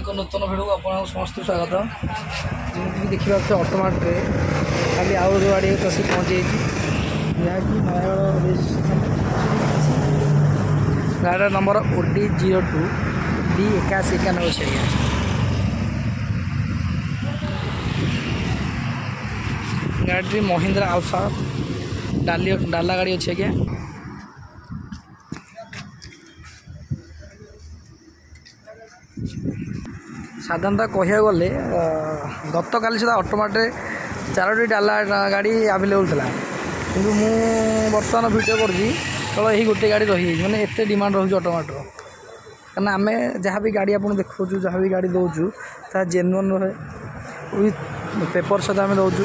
एक नूतन भिडियो को आप समस्त स्वागत। जमीक देखा ऑटोमार्ट खाली आउ जो गाड़ी आसी पहुँची जहाँकि गाड़ी नंबर OD02 D8191 से गाड़ी महिंद्रा अल्फा डाला गाड़ी अच्छे आज्ञा। साधारणतः कह गले गत काली सुधा ऑटोमार्ट 4टी डाला गाड़ी आवेलेबल था कि बर्तमान भिडियो करुँगी केवल यही गोटे गाड़ी रही मैंने एत डिमांड रोचे ऑटोमार्ट कहना आम जहाँ भी गाड़ी आप देखु जहाँ भी गाड़ी दौचु ता जेन्युइन रहे विथ पेपर सहित आम दौचु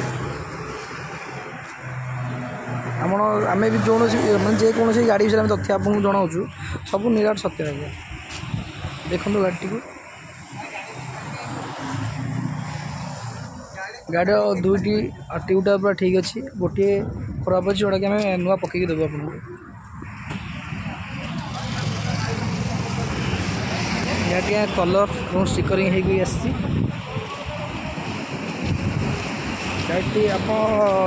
आम भी जो मैंने जेकोसी गाड़ी विषय तथ्य आपको जनाऊँ सब निराट सत्य है। देखो गाड़ी को गाड़ी दुईटी ट्यूबटा पूरा ठीक अच्छी गोटे खराब अच्छी जोटा कि आम नुआ पकईकि देव आपको गाड़ी कलर और स्टिकरिंग होगी आसी गाड़ी आप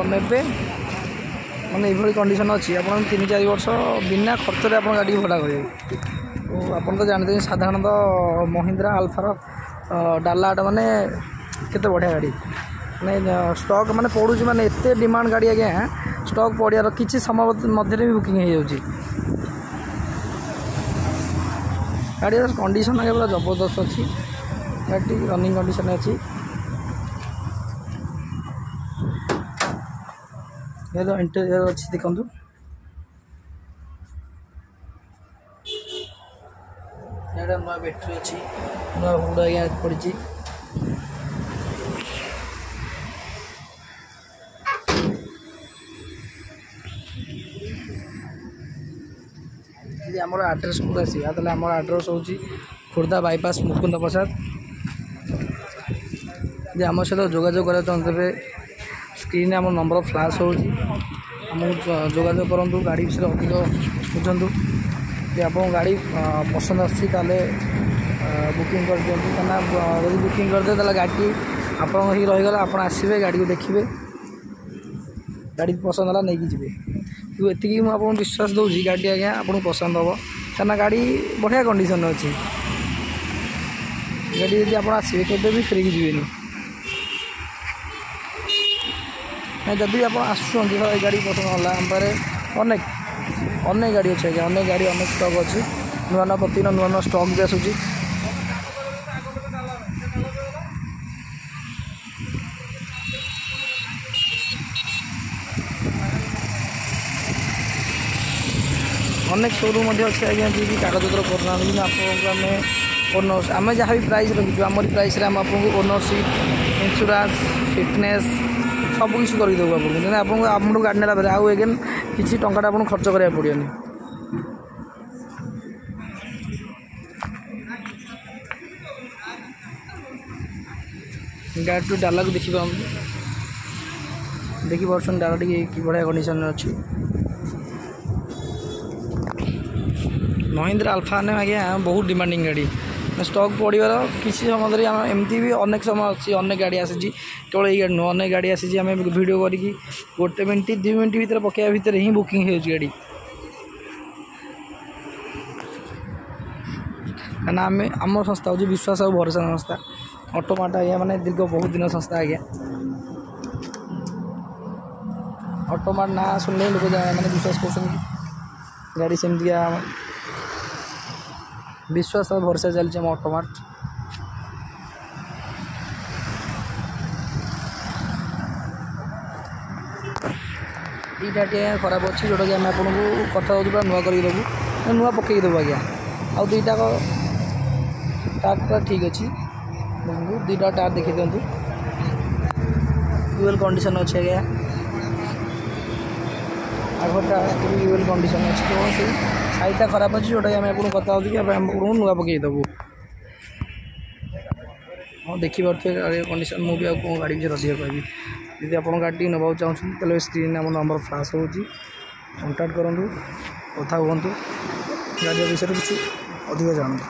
ने मैंने ये कंडीशन अच्छी आप 3-4 वर्ष बिना खर्च आप गाड़ी भड़ा करेंगे तो आप तो जानते साधारणतः महिंद्रा अल्फार डालाटा माने केते बढ़िया गाड़ी मैंने स्टॉक माने पड़ूँ माने एत डिमांड गाड़ी आज्ञा स्टॉक पड़ियार किसी समय मध्य भी बुकिंग हो जाऊँगी गाड़ी कंडीशन आगे पूरा जबरदस्त अच्छी गाड़ी रनिंग कंडीशन अच्छी इंटेरियर अच्छी देखु नुआ बैटेरी अच्छी नुआ हुड आज्ञा पड़ी आमर आड्रेस को आसा तेल आम आड्रेस हूँ खोर्धा बाईपास मुकुंद प्रसाद जी आम सहित जोगाजोग करा चाहते स्क्रीन आम नंबर फ्लाश हो जोगाजोग करूँ गाड़ी विषय अधिक बुझुँ जी आप गाड़ी पसंद आसी बुकिंग कर दिखाँ कहीं यदि बुकिंग करदे गाड़ी आप रहीगला आप आसवे गाड़ी को देखिए गाड़ी पसंद है नहीं जी तो ये मुझे विश्वास दूसरी गाड़ी आज्ञा आपको पसंद हम कहीं गाड़ी बढ़िया कंडीशन अच्छी गाड़ी यदि आप आसवे केवे भी फेरिकी जीवेनि जदि आप आसुँच गाड़ी पसंद है आम पारे अनेक गाड़ी अच्छे आज्ञा अनेक गाड़ी अनेक स्टॉक अच्छी नुआ नुआ प्रतिदिन नुआ नुआ स्टॉक भी आसूँ अनेक शोरूम अच्छे आज्ञा जी कागजपत्र करना कि आपको आम जहाँ भी प्राइस रखीचु आमरी प्राइस आपको ओनरशिप इंश्योरेंस फिटनेस सबकि करदेव आपको आपको गाड़ी नेला बेले आउ एगेन किसी टंकाटा आपको खर्च करा पड़ोनी गाड़ी तो डाला को देखी पार्सन डाला कि बढ़िया कंडीशन अच्छी महिंद्रा अल्फा ने आज्ञा बहुत डिमांडिंग गाड़ी स्टॉक पड़ार किसी समय एमती भी अनेक समय अच्छी अनेक गाड़ी आसी केवल ये गाड़ी नुह अनेक गाड़ी आसी आम वीडियो करी 1 मिनट 2 मिनट भितर पकड़ा भितर ही बुकिंग हो गाड़ी कहना आम आम संस्था हूँ विश्वास और भरोसा संस्था ऑटोमार्ट आज्ञा मैंने दीर्घ बहुत दिन संस्था आज्ञा ऑटोमार्ट ना सुनने लोग मैंने विश्वास कर गाड़ी सेमती विश्वास और भरोसा चलती ऑटोमार्ट दुईटा खराब अच्छी जोटा कि आम आपको कथा हो नुआ करदेबू नुआ पकईकि देव आज्ञा आ दुईटा टायर पूरा ठीक अच्छी दुईटा टायर देखी दिंतु फ्यूएल कंडीशन अच्छे आज्ञा आगटा फ्यूएल कंडीशन अच्छी केवल से साइडटा खराब अच्छी जोटा कि आम आपको कथा हो आपको नुआ पकईदेबू हाँ देखिए कंडीशन मुझे आपको गाड़ी विषय अधिक कहबी यदि आप गाड़ी नवा चाहूँ तेल स्क्रीन आम नंबर फ्लाश हो कंटाक्ट करूँ कथा हूँ गाड़ी विषय किसी अधिक जानते।